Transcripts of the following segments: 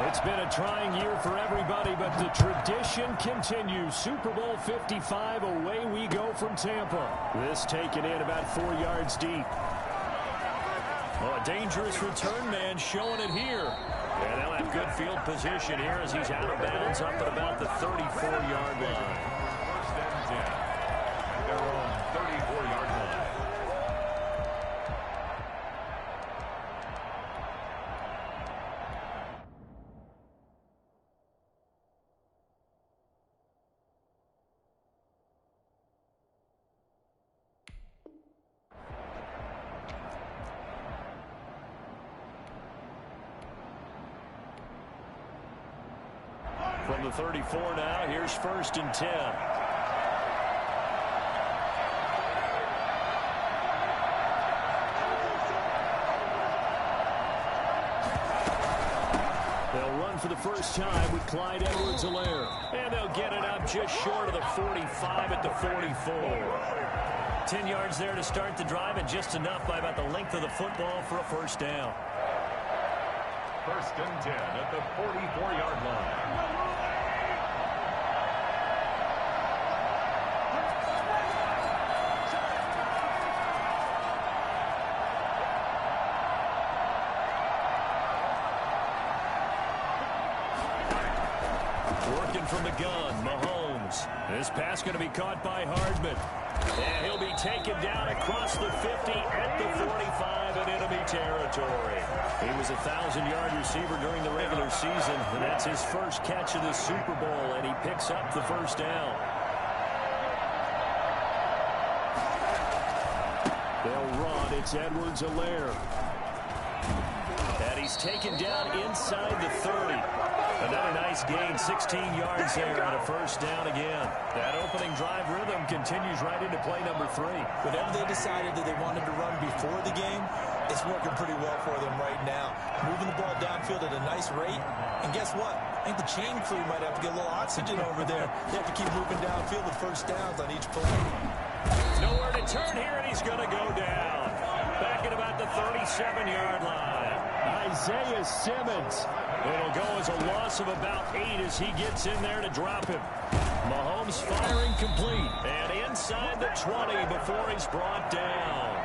It's been a trying year for everybody, but the tradition continues. Super Bowl 55, away we go from Tampa. This taken in about 4 yards deep. Oh, a dangerous return man showing it here. And they'll have good field position here as he's out of bounds up at about the 34-yard line. First and 10. Their own 34-yard line. From the 34 now, here's 1st and 10. They'll run for the first time with Clyde Edwards-Helaire. And they'll get it up just short of the 45 at the 44. 10 yards there to start the drive, and just enough by about the length of the football for a first down. 1st and 10 at the 44-yard line. Working from the gun, Mahomes. This pass going to be caught by Hardman. And he'll be taken down across the 50 at the 45 in enemy territory. He was a 1,000-yard receiver during the regular season, and that's his first catch of the Super Bowl, and he picks up the first down. They'll run. It's Edwards-Helaire. And he's taken down inside the 30. Another nice gain, 16 yards there on a first down again. That opening drive rhythm continues right into play number 3. Whatever they decided that they wanted to run before the game, it's working pretty well for them right now. Moving the ball downfield at a nice rate. And guess what? I think the chain crew might have to get a little oxygen over there. They have to keep moving downfield with first downs on each play. Nowhere to turn here, and he's going to go down. Back at about the 37-yard line. Isaiah Simmons. It'll go as a loss of about 8 as he gets in there to drop him. Mahomes firing complete. And inside the 20 before he's brought down.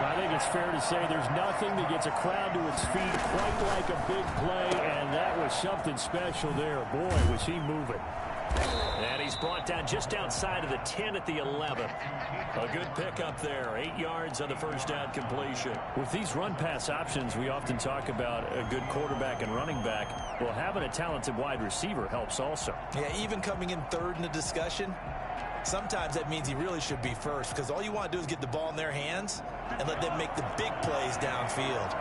I think it's fair to say there's nothing that gets a crowd to its feet quite like a big play, and that was something special there. Boy, was he moving. And he's brought down just outside of the 10 at the 11. A good pickup there. 8 yards on the first down completion. With these run-pass options, we often talk about a good quarterback and running back. Well, having a talented wide receiver helps also. Yeah, even coming in third in the discussion, sometimes that means he really should be first, because all you want to do is get the ball in their hands and let them make the big plays downfield.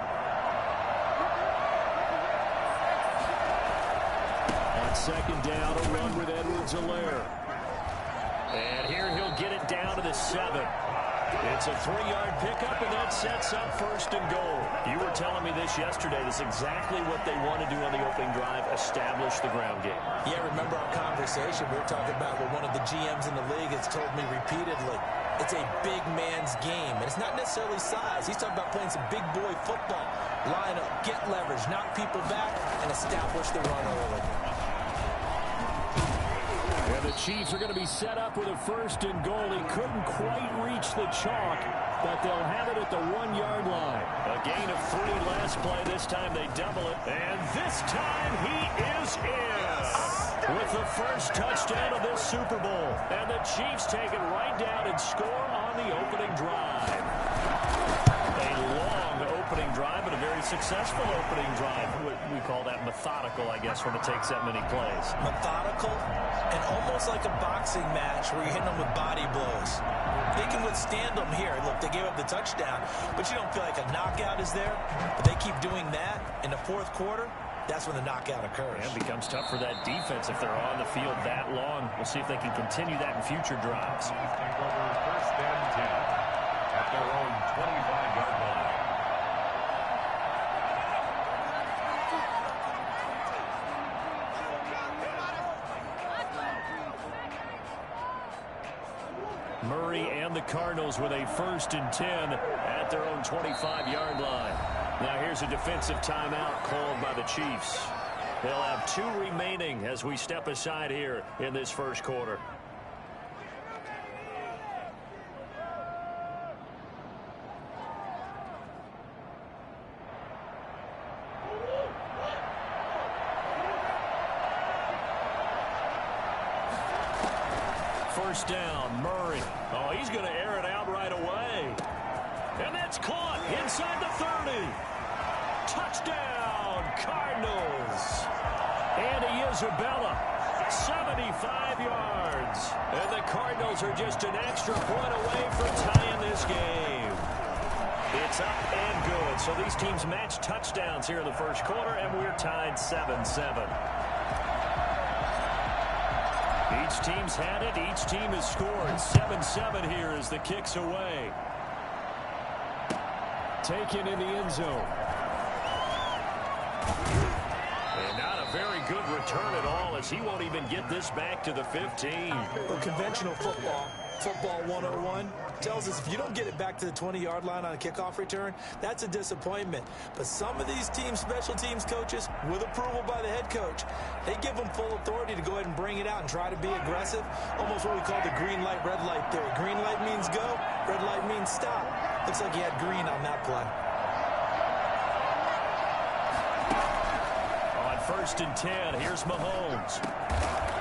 On second down, a run with Edwards-Helaire. And here he'll get it down to the 7. It's a 3-yard pickup, and that sets up 1st and goal. You were telling me this yesterday. This is exactly what they want to do on the opening drive, establish the ground game. Yeah, remember our conversation we were talking about what one of the GMs in the league has told me repeatedly. It's a big man's game, and it's not necessarily size. He's talking about playing some big boy football. Line up, get leverage, knock people back, and establish the run early. And the Chiefs are going to be set up with a 1st and goal. He couldn't quite reach the chalk, but they'll have it at the 1-yard line. A gain of 3 last play. This time they double it. And this time he is in with the first touchdown of this Super Bowl. And the Chiefs take it right down and score on the opening drive. A long opening drive, but a very successful opening drive. We call that methodical, I guess, when it takes that many plays. Methodical and almost like a boxing match where you're hitting them with body blows. They can withstand them here. Look, they gave up the touchdown, but you don't feel like a knockout is there. But they keep doing that in the 4th quarter. That's when the knockout occurs. And it becomes tough for that defense if they're on the field that long. We'll see if they can continue that in future drives. Take over 1st and 10 at their own 25-yard line. Murray and the Cardinals with a 1st and 10 at their own 25-yard line. Now here's a defensive timeout called by the Chiefs. They'll have 2 remaining as we step aside here in this first quarter. First down, Murray. Oh, he's going to air it out right away. And that's caught inside the 30. Touchdown, Cardinals. Andy Isabella, 75 yards. And the Cardinals are just an extra point away from tying this game. It's up and good. So these teams match touchdowns here in the first quarter, and we're tied 7-7. Each team's had it. Each team has scored. 7-7 here as the kick's away. Taken in the end zone. And not a very good return at all as he won't even get this back to the 15. Well, conventional football 101, tells us if you don't get it back to the 20-yard line on a kickoff return, that's a disappointment. But some of these teams, special teams coaches, with approval by the head coach, they give them full authority to go ahead and bring it out and try to be aggressive. Almost what we call the green light, red light theory. Green light means go, red light means stop. Looks like he had green on that play. On 1st and 10, here's Mahomes.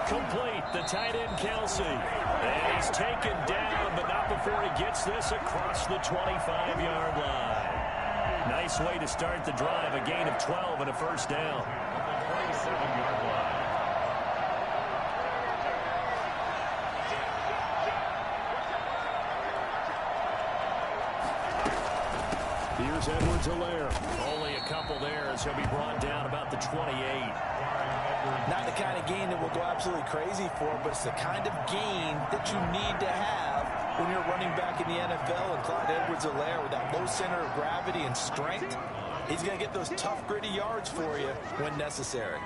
Complete, the tight end Kelsey. And he's taken down, but not before he gets this across the 25-yard line. Nice way to start the drive, a gain of 12 and a first down. 27-yard line. Here's Edwards-Helaire. Only a couple there as he'll be brought down about the 28. Not the kind of gain that will go absolutely crazy for, but it's the kind of gain that you need to have when you're running back in the NFL. And Clyde Edwards-Helaire, with that low center of gravity and strength, he's going to get those tough, gritty yards for you when necessary.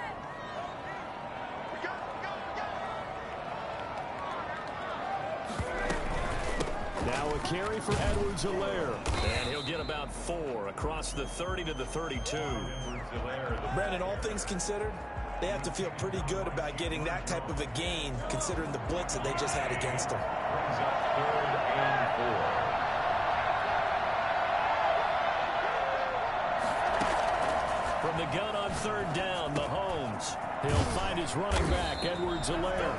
Now a carry for Edwards-Helaire. And he'll get about 4 across the 30 to the 32. Brandon, all things considered, they have to feel pretty good about getting that type of a gain, considering the blitz that they just had against them. Brings up 3rd and 4. From the gun on 3rd down, Mahomes. He'll find his running back, Edwards-Helaire.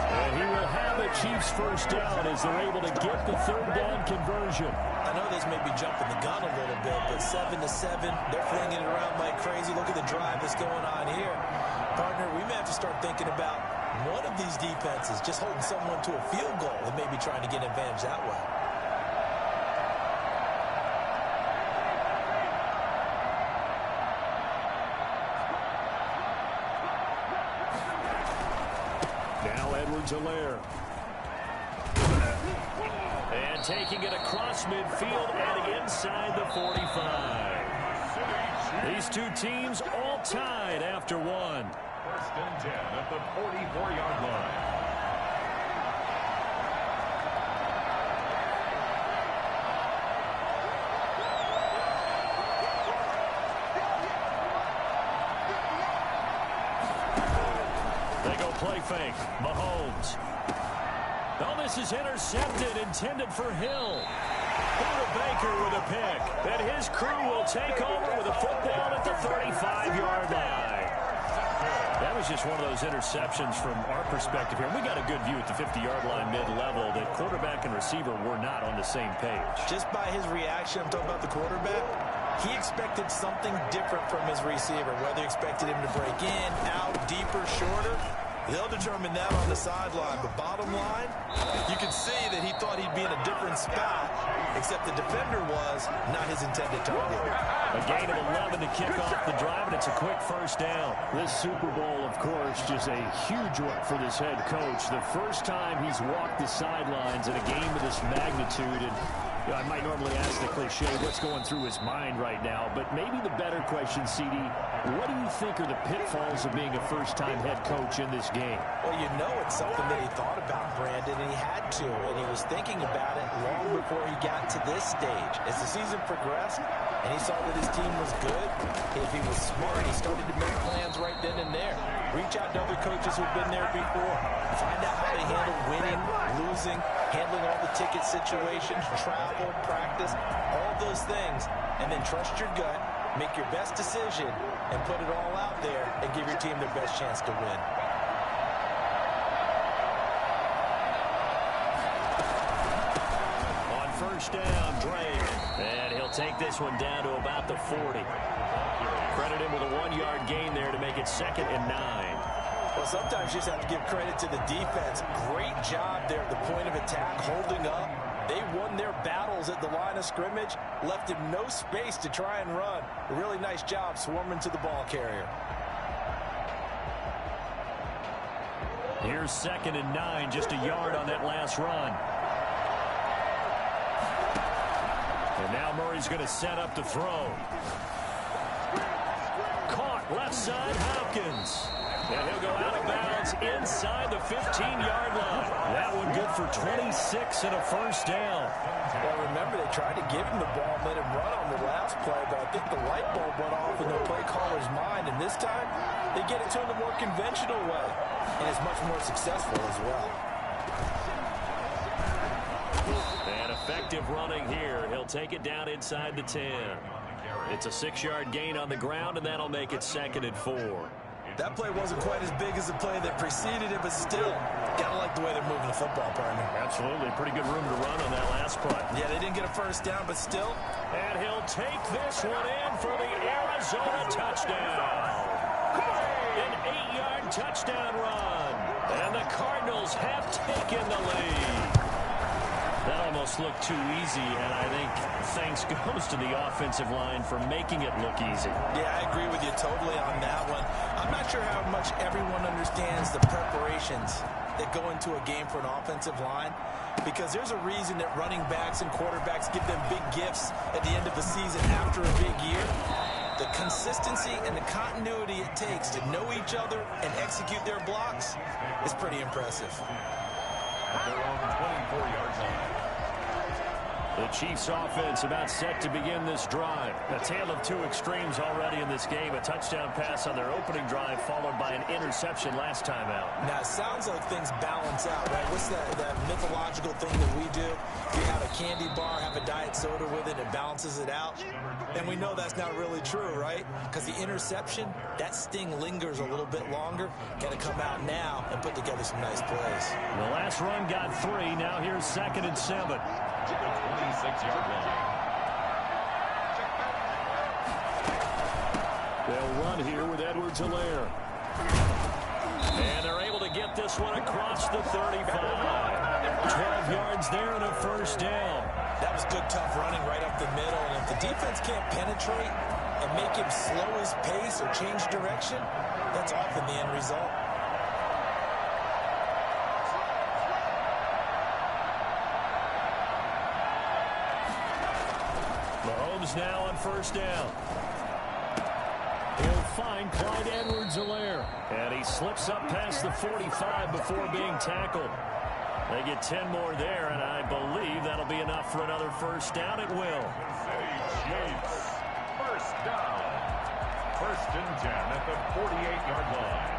And he will have the Chiefs first down as they're able to get the 3rd down conversion. I know this may be jumping the gun a little bit, but 7-7, they're flinging it around like crazy. Look at the drive that's going on here. Partner, we may have to start thinking about one of these defenses just holding someone to a field goal and maybe trying to get an advantage that way. Now Edwards-Helaire. And taking it across midfield and inside the 45. These two teams all tied after 1. 1st and 10 at the 44-yard line. Play fake. Mahomes. Oh, this is intercepted, intended for Hill. Buda Baker with a pick. And his crew will take over with a football at the 35-yard line. That was just one of those interceptions from our perspective here. We got a good view at the 50-yard line mid-level that quarterback and receiver were not on the same page. Just by his reaction, I'm talking about the quarterback, he expected something different from his receiver, whether he expected him to break in, out, deeper, shorter. They'll determine that on the sideline. But bottom line, you can see that he thought he'd be in a different spot, except the defender was not his intended target. A gain of 11 to kick off the drive, and it's a quick first down. This Super Bowl, of course, just a huge one for this head coach. The first time he's walked the sidelines in a game of this magnitude, and I might normally ask the cliche, what's going through his mind right now, but maybe the better question, CD, what do you think are the pitfalls of being a first-time head coach in this game? Well, you know it's something that he thought about, Brandon, and he had to, and he was thinking about it long before he got to this stage. As the season progressed, and he saw that his team was good, if he was smart, he started to make plans right then and there. Reach out to other coaches who've been there before. Find out how they handle winning, losing, handling all the ticket situations, travel, practice, all those things, and then trust your gut, make your best decision, and put it all out there and give your team their best chance to win. On first down, Drake, and he'll take this one down to about the 40. Credit him with a 1-yard gain there to make it 2nd and 9. Well, sometimes you just have to give credit to the defense. Great job there at the point of attack, holding up. They won their battles at the line of scrimmage, left him no space to try and run. A really nice job swarming to the ball carrier. Here's 2nd and 9, just a yard on that last run. And now Murray's going to set up the throw. Caught left side, Hopkins. And he'll go out of bounds inside the 15-yard line. That one good for 26 and a first down. Well, remember, they tried to give him the ball and let him run on the last play, but I think the light bulb went off in the play caller's mind, and this time they get it to him the more conventional way, and it's much more successful as well. And effective running here. He'll take it down inside the 10. It's a 6-yard gain on the ground, and that'll make it 2nd and 4. That play wasn't quite as big as the play that preceded it, but still, gotta like the way they're moving the football, partner. Absolutely. Pretty good room to run on that last play. Yeah, they didn't get a first down, but still. And he'll take this one in for the Arizona touchdown. An 8-yard touchdown run. And the Cardinals have taken the lead. That almost looked too easy, and I think thanks goes to the offensive line for making it look easy. Yeah, I agree with you totally on that one. I'm not sure how much everyone understands the preparations that go into a game for an offensive line, because there's a reason that running backs and quarterbacks give them big gifts at the end of the season after a big year. The consistency and the continuity it takes to know each other and execute their blocks is pretty impressive. At their own 24-yard line. The Chiefs offense about set to begin this drive. A tale of two extremes already in this game. A touchdown pass on their opening drive followed by an interception last time out. Now, it sounds like things balance out, right? What's that mythological thing that we do? You have a candy bar, have a diet soda with it, it balances it out. And we know that's not really true, right? Because the interception, that sting lingers a little bit longer. Got to come out now and put together some nice plays. The last run got 3. Now here's 2nd and 7. To the 26-yard line. They'll run here with Edwards-Helaire. And they're able to get this one across the 35. 12 yards there and a first down. That was good, tough running right up the middle. And if the defense can't penetrate and make him slow his pace or change direction, that's often the end result. Mahomes now on first down. He'll find Clyde Edwards-Helaire. And he slips up past the 45 before being tackled. They get 10 more there, and I believe that'll be enough for another first down. It will. Chiefs. First down. 1st and 10 at the 48-yard line.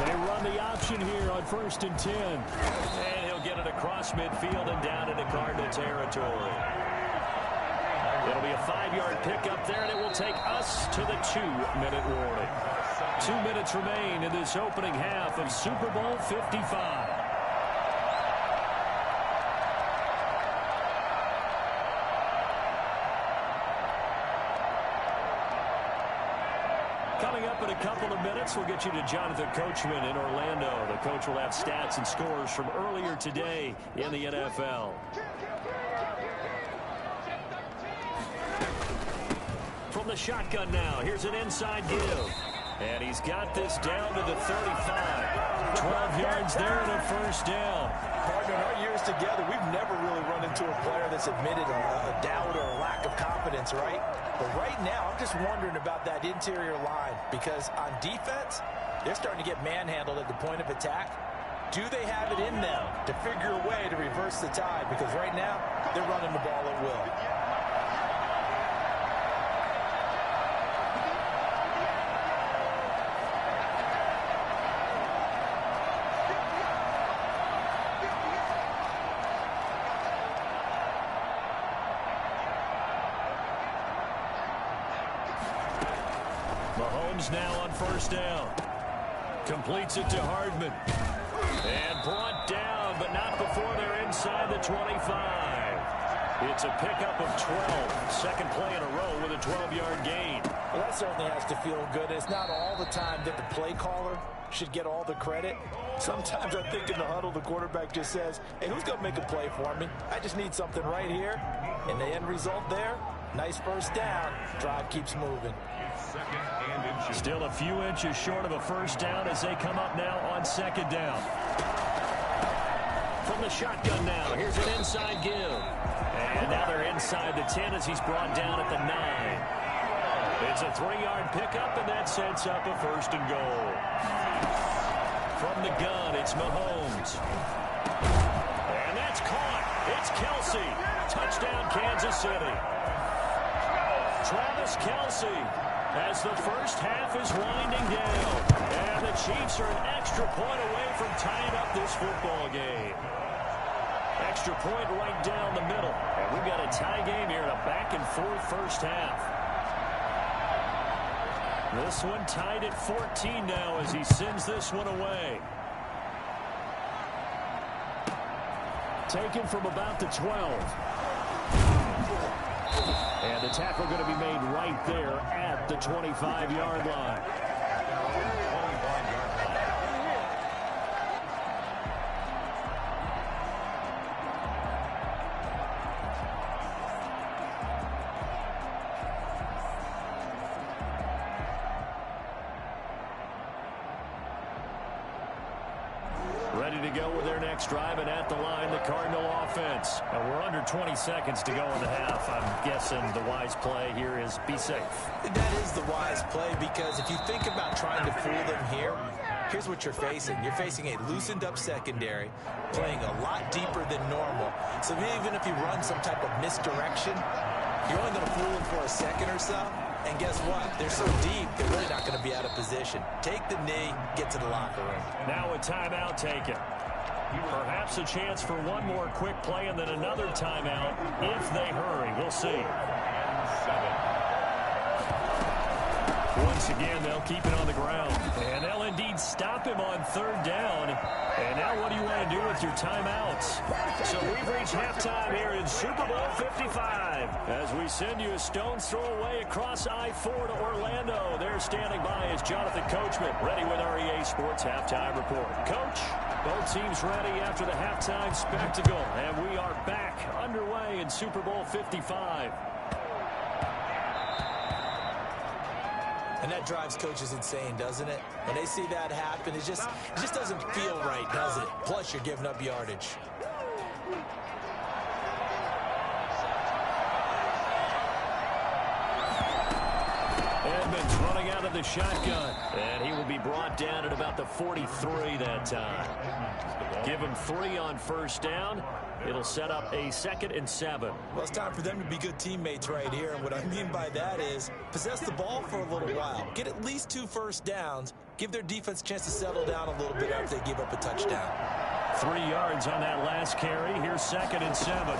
They run the option here on 1st and 10. And he'll get it across midfield and down into Cardinal territory. It'll be a 5-yard pickup there, and it will take us to the 2-minute warning. 2 minutes remain in this opening half of Super Bowl 55. Coming up in a couple of minutes, we'll get you to Jonathan Coachman in Orlando. The coach will have stats and scores from earlier today in the NFL. From the shotgun now, here's an inside give. And he's got this down to the 35. 12 yards there and a first down. Partner, in our years together, we've never really run into a player that's admitted a doubt or a lack of confidence, right? But right now, I'm just wondering about that interior line because on defense, they're starting to get manhandled at the point of attack. Do they have it in them to figure a way to reverse the tide? Because right now, they're running the ball at will. Mahomes now on first down. Completes it to Hardman. And brought down, but not before they're inside the 25. It's a pickup of 12. Second play in a row with a 12-yard gain. Well, that certainly has to feel good. It's not all the time that the play caller should get all the credit. Sometimes I think in the huddle, the quarterback just says, hey, who's going to make a play for me? I just need something right here. And the end result there, nice first down. Drive keeps moving. Still a few inches short of a first down as they come up now on second down. From the shotgun now, here's an inside give. And now they're inside the 10 as he's brought down at the 9. It's a 3-yard pickup, and that sets up a first and goal. From the gun, it's Mahomes. And that's caught. It's Kelce. Touchdown, Kansas City. Travis Kelce. As the first half is winding down. And the Chiefs are an extra point away from tying up this football game. Extra point right down the middle. And we've got a tie game here in a back-and-forth first half. This one tied at 14 now as he sends this one away. Taken from about the 12. And the tackle going to be made right there at the 25-yard line. Ready to go with their next drive, and at the line, the Cardinal offense. We're under 20 seconds to go in the half. I'm guessing the wise play here is be safe. That is the wise play because if you think about trying to fool them here, here's what you're facing. You're facing a loosened up secondary, playing a lot deeper than normal. So even if you run some type of misdirection, you're only going to fool them for a second or so. And guess what? They're so deep, they're really not going to be out of position. Take the knee, get to the locker room. Now a timeout taken. Perhaps a chance for one more quick play and then another timeout if they hurry. We'll see. Once again, they'll keep it on the ground. And they'll indeed stop him on third down. And now what do you want to do with your timeouts? So we've reached halftime here in Super Bowl 55. As we send you a stone's throw away across I-4 to Orlando. There standing by is Jonathan Coachman, ready with our EA Sports Halftime Report. Coach, both teams ready after the halftime spectacle. And we are back underway in Super Bowl 55. And that drives coaches insane, doesn't it? When they see that happen, it just doesn't feel right, does it? Plus, you're giving up yardage. Edmonds running out of the shotgun. And he will be brought down at about the 43 that time. Give him 3 on first down. It'll set up a 2nd and 7. Well, it's time for them to be good teammates right here. And what I mean by that is possess the ball for a little while. Get at least 2 first downs. Give their defense a chance to settle down a little bit after they give up a touchdown. 3 yards on that last carry. Here's 2nd and 7.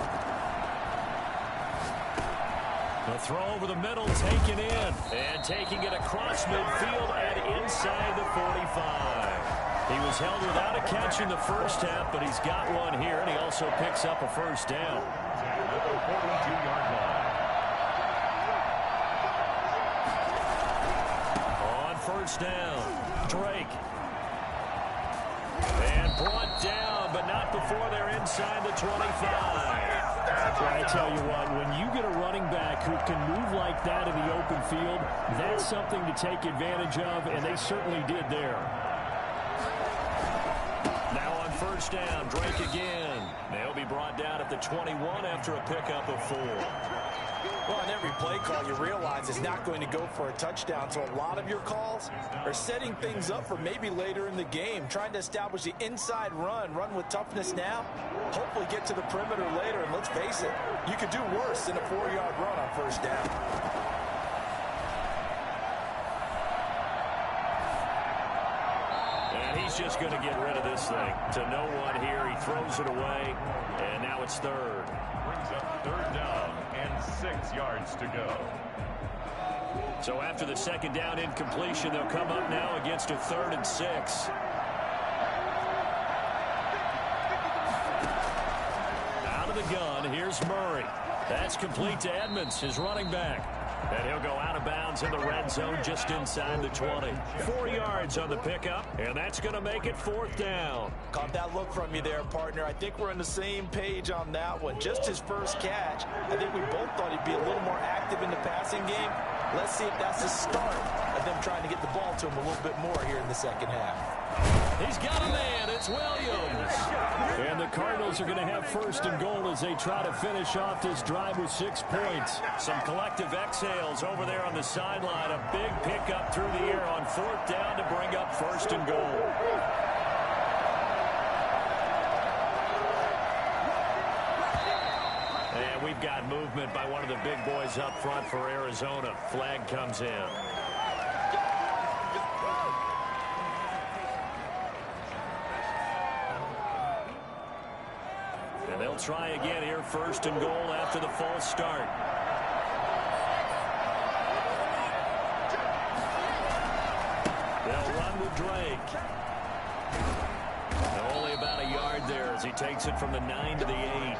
The throw over the middle, taken in. And taking it across midfield and inside the 45. He was held without a catch in the first half, but he's got one here, and he also picks up a first down. At the 42-yard line. On first down, Drake. And brought down, but not before they're inside the 25. Well, I tell you what, when you get a running back who can move like that in the open field, that's something to take advantage of, and they certainly did there. Now on first down, Drake again. They'll be brought down at the 21 after a pickup of 4. Well, on every play call, you realize it's not going to go for a touchdown, so a lot of your calls are setting things up for maybe later in the game, trying to establish the inside run with toughness now, hopefully get to the perimeter later, and let's face it, you could do worse than a 4-yard run on first down. And he's just going to get rid of this thing. To no one here, he throws it away, and now it's third. Brings up third down and 6 yards to go. So after the second down incompletion, they'll come up now against a 3rd and 6. Out of the gun, here's Murray. That's complete to Edmonds, his running back. And he'll go out of bounds in the red zone just inside the 20. 4 yards on the pickup, and that's going to make it 4th down. Caught that look from you there, partner. I think we're on the same page on that one. Just his first catch. I think we both thought he'd be a little more active in the passing game. Let's see if that's the start of them trying to get the ball to him a little bit more here in the second half. He's got a man. It's Williams. And the Cardinals are going to have 1st and goal as they try to finish off this drive with 6 points. Some collective exhales over there on the sideline. A big pickup through the air on 4th down to bring up 1st and goal. And we've got movement by one of the big boys up front for Arizona. Flag comes in. And they'll try again here, 1st and goal after the false start. They'll run with Drake. And only about a yard there as he takes it from the 9 to the 8.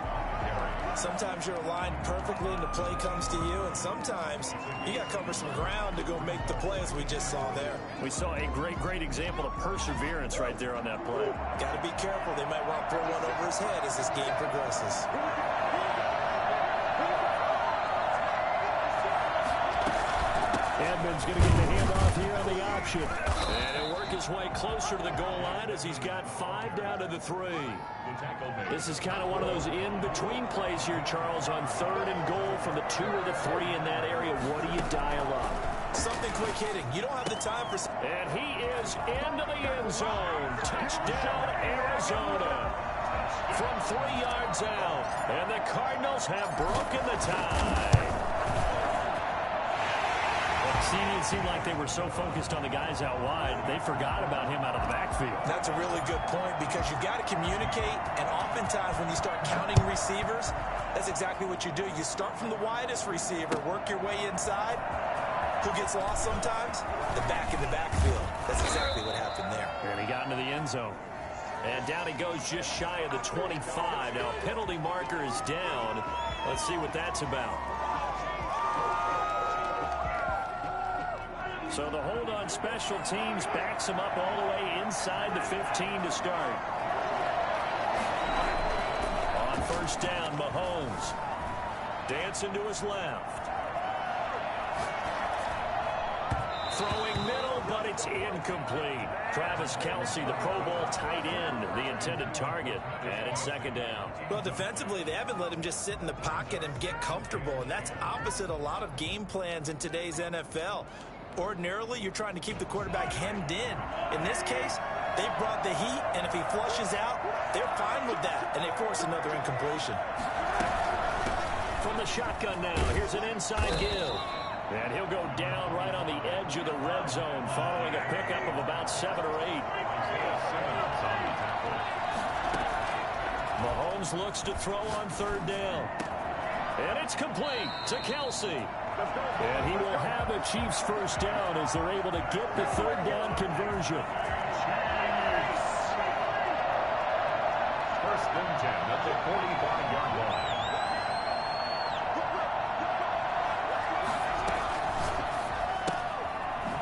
Sometimes you're aligned perfectly and the play comes to you, and sometimes you got to cover some ground to go make the play, as we just saw there. We saw a great example of perseverance right there on that play. Got to be careful. They might want to throw one over his head as this game progresses. Edmonds going to get the handoff here on the option. And he'll work his way closer to the goal line as he's got 5 down to the 3. This is kind of one of those in-between plays here, Charles, on 3rd and goal from the 2 or the 3 in that area. What do you dial up? Something quick hitting. You don't have the time for... And he is into the end zone. Touchdown, Arizona. From 3 yards out. And the Cardinals have broken the tie. It seemed like they were so focused on the guys out wide, they forgot about him out of the backfield. That's a really good point, because you've got to communicate, and oftentimes when you start counting receivers, that's exactly what you do. You start from the widest receiver, work your way inside. Who gets lost sometimes? The back in the backfield. That's exactly what happened there. And he got into the end zone. And down he goes just shy of the 25. Now a penalty marker is down. Let's see what that's about. So the hold on special teams backs him up all the way inside the 15 to start. On first down, Mahomes dancing to his left. Throwing middle, but it's incomplete. Travis Kelce, the Pro Bowl tight end, the intended target, and it's 2nd down. Well, defensively, they haven't let him just sit in the pocket and get comfortable, and that's opposite a lot of game plans in today's NFL. Ordinarily, you're trying to keep the quarterback hemmed in. In this case, they brought the heat, and if he flushes out, they're fine with that, and they force another incompletion. From the shotgun now, here's an inside give. And he'll go down right on the edge of the red zone following a pickup of about 7 or 8. Mahomes looks to throw on 3rd down. And it's complete to Kelce. And he will have a Chiefs 1st down as they're able to get the 3rd down conversion. 1st and 10 at the 45-yard line.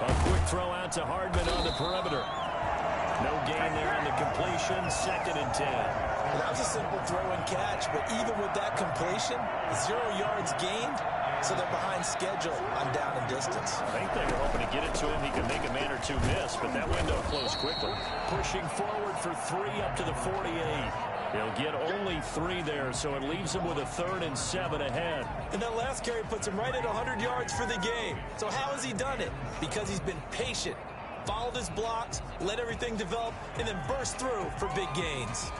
A quick throw out to Hardman on the perimeter. No gain there on the completion. 2nd and 10. Well, that was a simple throw and catch, but even with that completion, 0 yards gained, so they're behind schedule on down and distance. I think they were hoping to get it to him. He could make a man or two miss, but that window closed quickly. Pushing forward for 3 up to the 48. He'll get only 3 there, so it leaves him with a 3rd and 7 ahead. And that last carry puts him right at 100 yards for the game. So how has he done it? Because he's been patient, followed his blocks, let everything develop, and then burst through for big gains.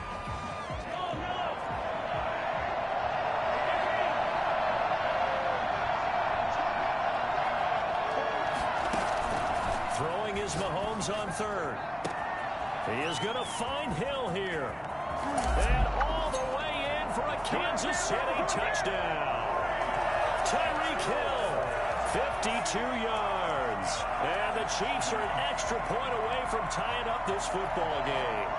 Throwing is Mahomes on 3rd. He is going to find Hill here. And all the way in for a Kansas City touchdown. Tyreek Hill, 52 yards. And the Chiefs are an extra point away from tying up this football game.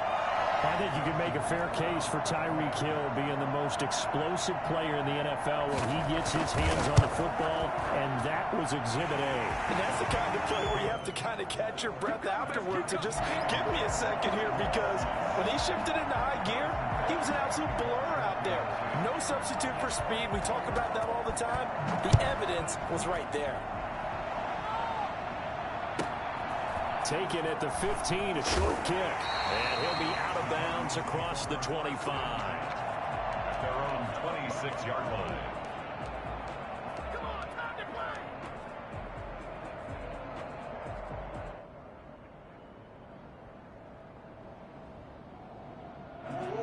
I think you can make a fair case for Tyreek Hill being the most explosive player in the NFL when he gets his hands on the football, and that was Exhibit A. And that's the kind of play where you have to kind of catch your breath afterwards. So just give me a second here, because when he shifted into high gear, he was an absolute blur out there. No substitute for speed. We talk about that all the time. The evidence was right there. Taken at the 15, a short kick. And he'll be out of bounds across the 25. At their own 26-yard line.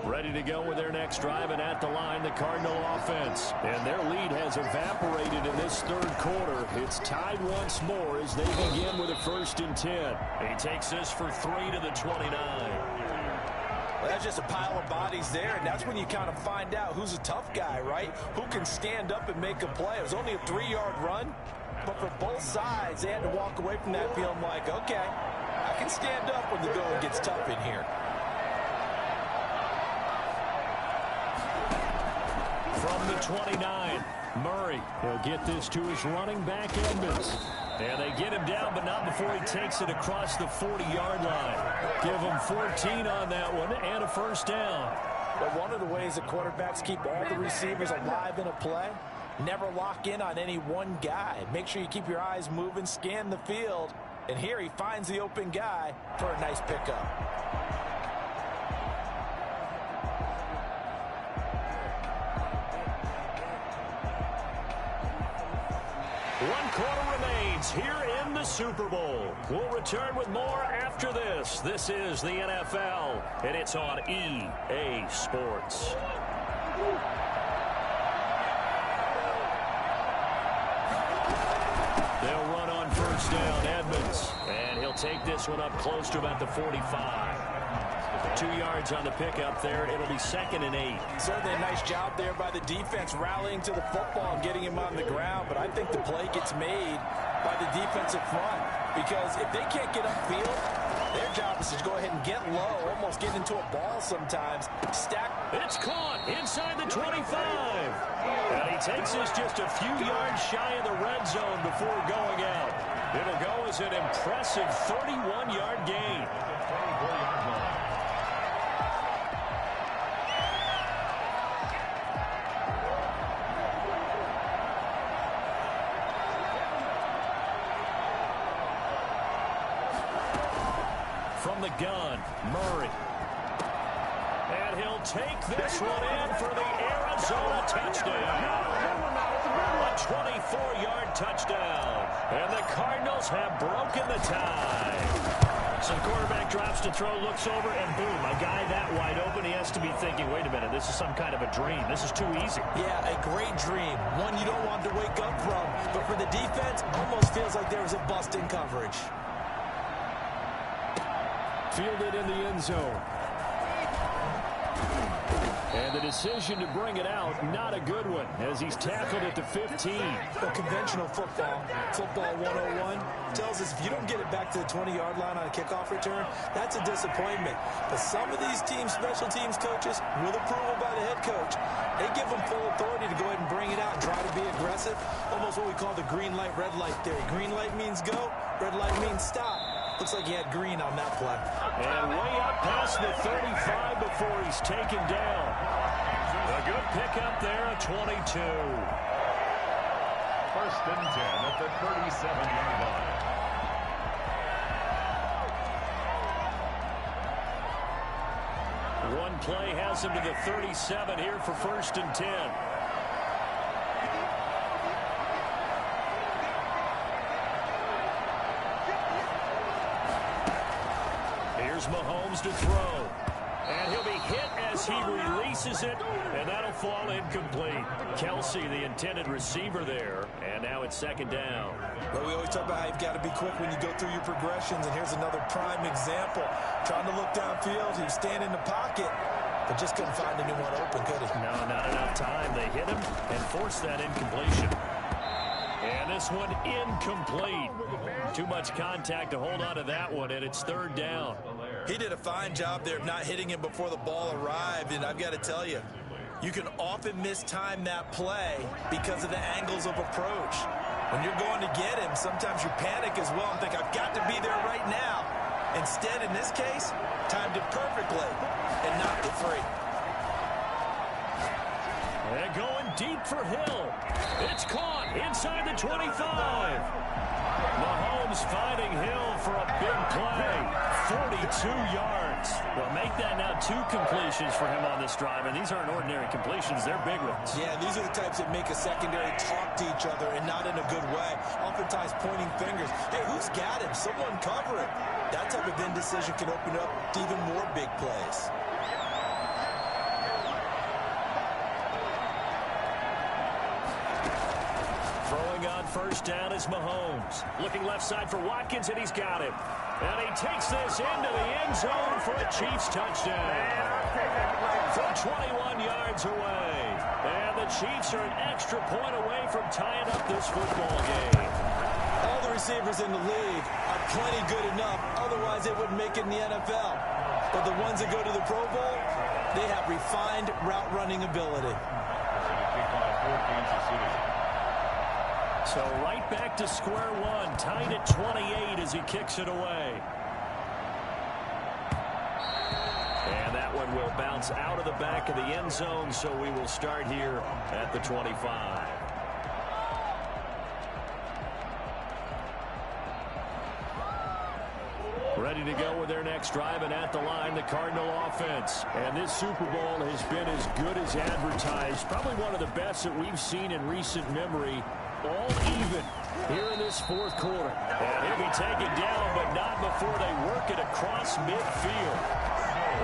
Ready to go with their next drive, and at the line, the Cardinal offense. And their lead has evaporated in this 3rd quarter. It's tied once more as they begin with a 1st and 10. He takes this for 3 to the 29. Well, that's just a pile of bodies there, and that's when you kind of find out who's a tough guy, right? Who can stand up and make a play. It was only a 3-yard run, but for both sides, they had to walk away from that feeling like, okay, I can stand up when the going gets tough in here. From the 29, Murray. He'll get this to his running back, Edmonds. And they get him down, but not before he takes it across the 40-yard line. Give him 14 on that one and a 1st down. But one of the ways that quarterbacks keep all the receivers alive in a play, never lock in on any one guy. Make sure you keep your eyes moving, scan the field. And here he finds the open guy for a nice pickup. 1 quarter remains here in the Super Bowl. We'll return with more after this. This is the NFL, and it's on EA Sports. They'll run on 1st down, Edmonds. And he'll take this one up close to about the 45. 2 yards on the pickup there. It'll be 2nd and 8. Certainly a nice job there by the defense rallying to the football and getting him on the ground. But I think the play gets made by the defensive front, because if they can't get upfield, their job is to go ahead and get low, almost get into a ball sometimes. Stack. It's caught inside the 25. And he takes this just a few yards shy of the red zone before going out. It'll go as an impressive 31-yard gain. From the gun, Murray. And he'll take this one in for the Arizona touchdown. A 24-yard touchdown. And the Cardinals have broken the tie. So the quarterback drops to throw, looks over, and boom, a guy that wide open. He has to be thinking, wait a minute, this is some kind of a dream. This is too easy. Yeah, a great dream. One you don't want to wake up from. But for the defense, almost feels like there was a bust in coverage. Fielded in the end zone. And the decision to bring it out, not a good one, as he's tackled at the 15. Well, conventional football 101, tells us if you don't get it back to the 20-yard line on a kickoff return, that's a disappointment. But some of these special teams coaches, with approval by the head coach, they give them full authority to go ahead and bring it out and try to be aggressive. Almost what we call the green light, red light theory. Green light means go, red light means stop. Looks like he had green on that play. And way up past the 35 before he's taken down. A good pickup there at 22. First and 10 at the 37-yard line. One play has him to the 37 here for first and 10. Here's Mahomes to throw. And he'll be hit as he releases it, and that'll fall incomplete. Kelsey, the intended receiver there, and now it's second down. Well, we always talk about how you've got to be quick when you go through your progressions, and here's another prime example. Trying to look downfield, he was standing in the pocket, but just couldn't find anyone open, could he? No, not enough time. They hit him and forced that incompletion. And this one incomplete. Too much contact to hold on to that one, and it's third down. He did a fine job there of not hitting him before the ball arrived, and I've got to tell you, you can often mistime that play because of the angles of approach. When you're going to get him, sometimes you panic as well and think, I've got to be there right now. Instead, in this case, timed it perfectly and knocked it free. And going deep for Hill. It's caught inside the 25. Mahomes finding Hill for a big play. 42 yards. Well, make that now 2 completions for him on this drive, and these aren't ordinary completions. They're big ones. Yeah, these are the types that make a secondary talk to each other, and not in a good way. Oftentimes pointing fingers. Hey, who's got him? Someone cover it. That type of indecision can open up to even more big plays. Throwing on first down is Mahomes. Looking left side for Watkins, and he's got him. And he takes this into the end zone for a Chiefs touchdown. From 21 yards away. And the Chiefs are an extra point away from tying up this football game. All the receivers in the league are plenty good enough. Otherwise, they wouldn't make it in the NFL. But the ones that go to the Pro Bowl, they have refined route running ability. So right back to square one, tied at 28 as he kicks it away. And that one will bounce out of the back of the end zone, so we will start here at the 25. Ready to go with their next drive, and at the line, the Cardinal offense. And this Super Bowl has been as good as advertised. Probably one of the best that we've seen in recent memory. All even here in this fourth quarter. And he'll be taken down, but not before they work it across midfield.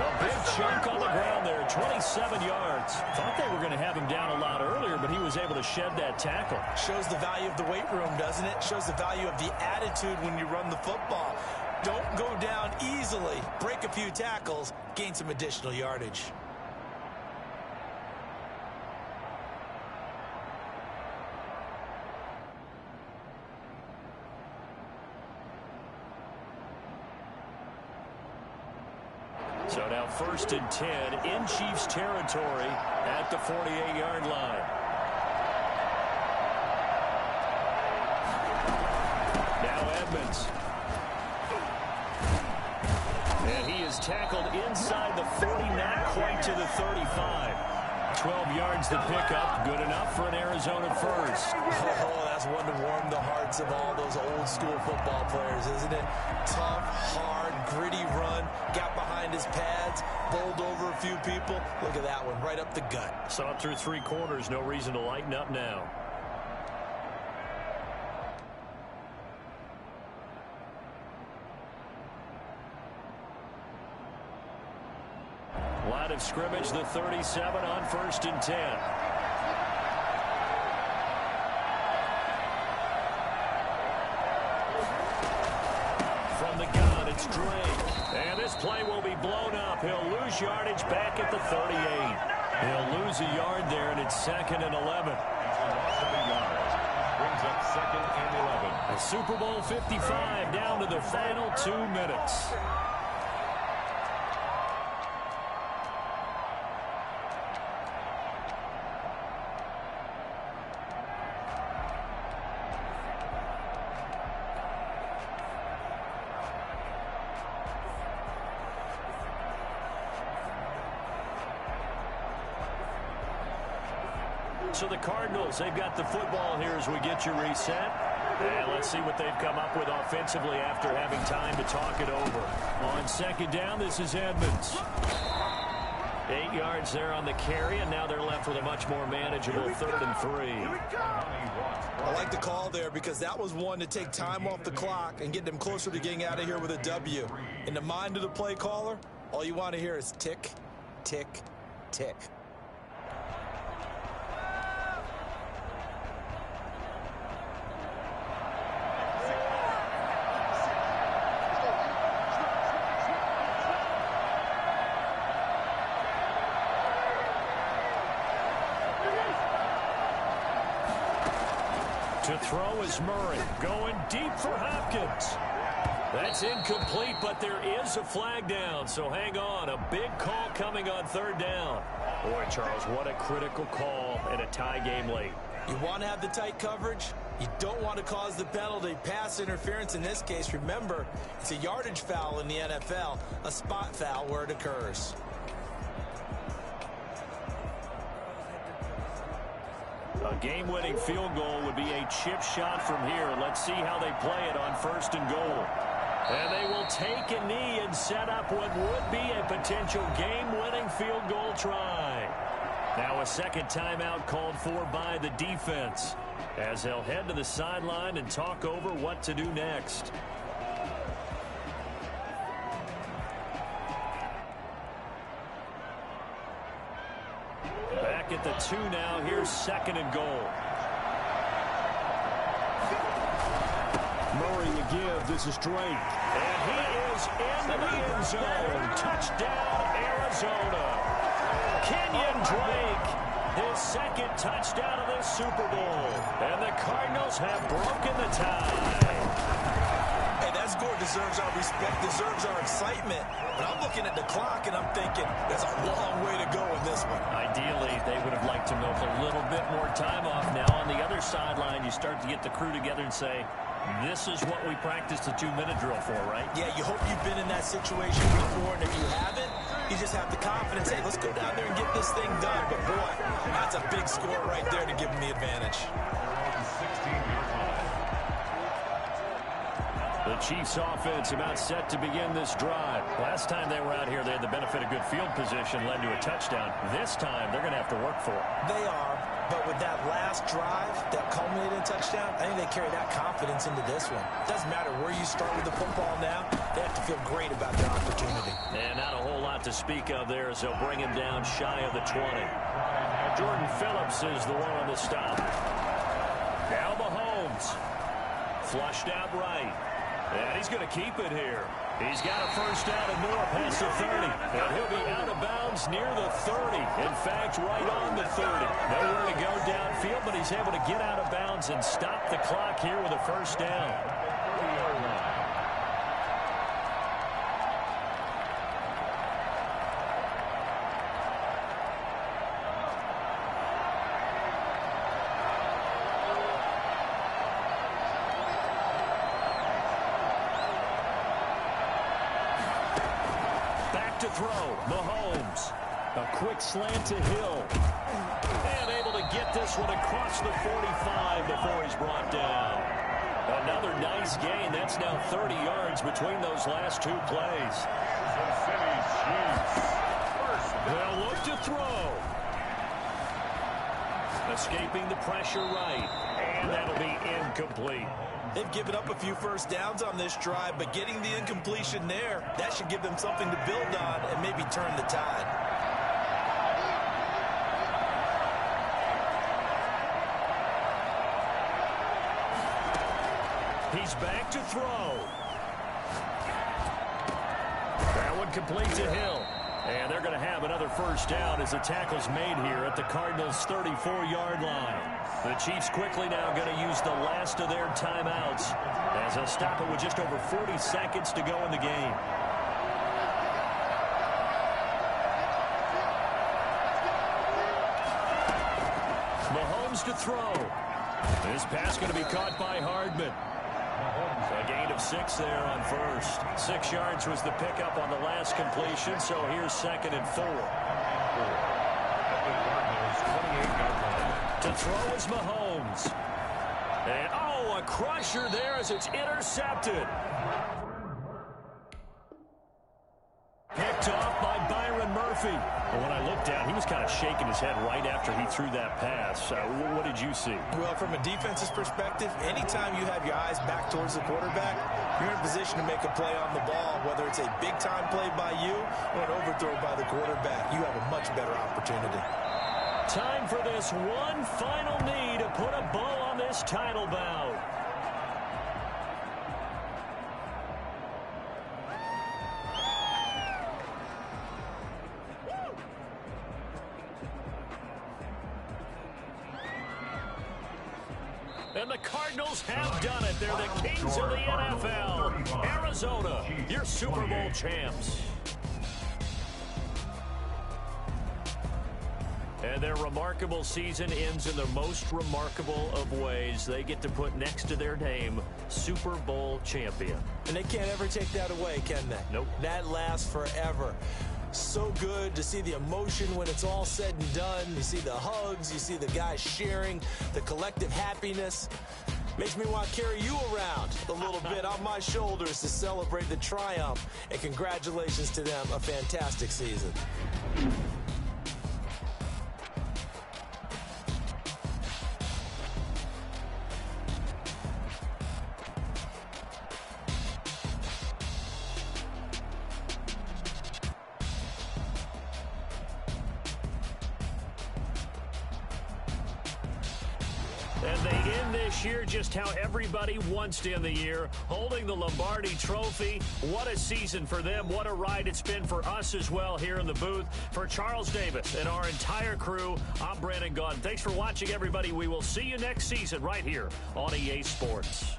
A big chunk on the ground there, 27 yards. Thought they were going to have him down a lot earlier, but he was able to shed that tackle. Shows the value of the weight room, doesn't it? Shows the value of the attitude when you run the football. Don't go down easily. Break a few tackles, gain some additional yardage. So now first and 10 in Chiefs territory at the 48-yard line. Now Edmonds. And he is tackled inside the 40, not quite to the 35. 12 yards to pick up, good enough for an Arizona first. Oh, that's one to warm the hearts of all those old school football players, isn't it? Tough, hard, gritty run, got behind his pads, bowled over a few people. Look at that one, right up the gut. Saw it through 3 quarters, no reason to lighten up now. Line of scrimmage, the 37 on first and 10. From the gun, it's Drake. And this play will be blown up. He'll lose yardage back at the 38. He'll lose a yard there, and it's second and 11. Brings up second and 11. A Super Bowl 55 down to the final 2 minutes. So the Cardinals, they've got the football here as we get you reset. And let's see what they've come up with offensively after having time to talk it over. On second down, this is Edmonds. 8 yards there on the carry, and now they're left with a much more manageable 3rd and 3. I like the call there because that was one to take time off the clock and get them closer to getting out of here with a W. In the mind of the play caller, all you want to hear is tick, tick, tick. To throw is Murray, going deep for Hopkins. That's incomplete, but there is a flag down, so hang on. A big call coming on 3rd down. Boy, Charles, what a critical call in a tie game late. You want to have the tight coverage? You don't want to cause the penalty. Pass interference in this case, remember, it's a yardage foul in the NFL, a spot foul where it occurs. A game-winning field goal would be a chip shot from here. Let's see how they play it on 1st and goal. And they will take a knee and set up what would be a potential game-winning field goal try. Now a second timeout called for by the defense as they'll head to the sideline and talk over what to do next. Back at the 2 now. Here's 2nd and goal. Murray to give. This is Drake. And he is into the end zone. Touchdown, Arizona. Kenyon Drake, his 2nd touchdown of this Super Bowl. And the Cardinals have broken the tie. Hey, that score deserves our respect, deserves our excitement. But I'm looking at the clock, and I'm thinking there's a long way to go in this one. Ideally, they would have liked to milk a little bit more time off. Now, on the other sideline, you start to get the crew together and say, this is what we practiced the 2-minute drill for, right? Yeah, you hope you've been in that situation before, and if you haven't, you just have the confidence, hey, let's go down there and get this thing done. But, boy, that's a big score right there to give them the advantage. The Chiefs offense about set to begin this drive. Last time they were out here, they had the benefit of good field position, led to a touchdown. This time, they're going to have to work for it. They are, but with that last drive that culminated in a touchdown, I think they carry that confidence into this one. Doesn't matter where you start with the football now, they have to feel great about their opportunity. And not a whole lot to speak of there as they'll bring him down shy of the 20. Jordan Phillips is the one on the stop. Now Mahomes. Flushed out right. And he's going to keep it here. He's got a first down and more past the 30. And he'll be out of bounds near the 30. In fact, right on the 30. Nowhere to go downfield, but he's able to get out of bounds and stop the clock here with a first down. To throw, Mahomes. A quick slant to Hill. And able to get this one across the 45 before he's brought down. Another nice gain. That's now 30 yards between those last 2 plays. They'll look to throw. Escaping the pressure right. And that'll be incomplete. They've given up a few first downs on this drive, but getting the incompletion there, that should give them something to build on and maybe turn the tide. He's back to throw. That one complete to Hill. And they're going to have another first down as the tackle's made here at the Cardinals' 34-yard line. The Chiefs quickly now going to use the last of their timeouts as they'll stop it with just over 40 seconds to go in the game. Mahomes to throw. This pass going to be caught by Hardman. A gain of 6 there on first. 6 yards was the pickup on the last completion, so here's 2nd and 4. At the Cardinals' 28-yard line. To throw is Mahomes. And, oh, a crusher there as it's intercepted. Picked off by Byron Murphy. But when I looked down, he was kind of shaking his head right after he threw that pass. What did you see? Well, from a defense's perspective, anytime you have your eyes back towards the quarterback, you're in position to make a play on the ball, whether it's a big-time play by you or an overthrow by the quarterback. You have a much better opportunity. Time for this one final knee to put a bow on this title bout. And the Cardinals have done it. They're the kings of the NFL. Arizona, your Super Bowl champs. And their remarkable season ends in the most remarkable of ways. They get to put next to their name, Super Bowl champion. And they can't ever take that away, can they? Nope. That lasts forever. So good to see the emotion when it's all said and done. You see the hugs, you see the guys sharing, the collective happiness. Makes me want to carry you around a little bit on my shoulders to celebrate the triumph. And congratulations to them, a fantastic season. And they end this year just how everybody wants to end the year, holding the Lombardi Trophy. What a season for them. What a ride it's been for us as well here in the booth. For Charles Davis and our entire crew, I'm Brandon Gaudin. Thanks for watching, everybody. We will see you next season right here on EA Sports.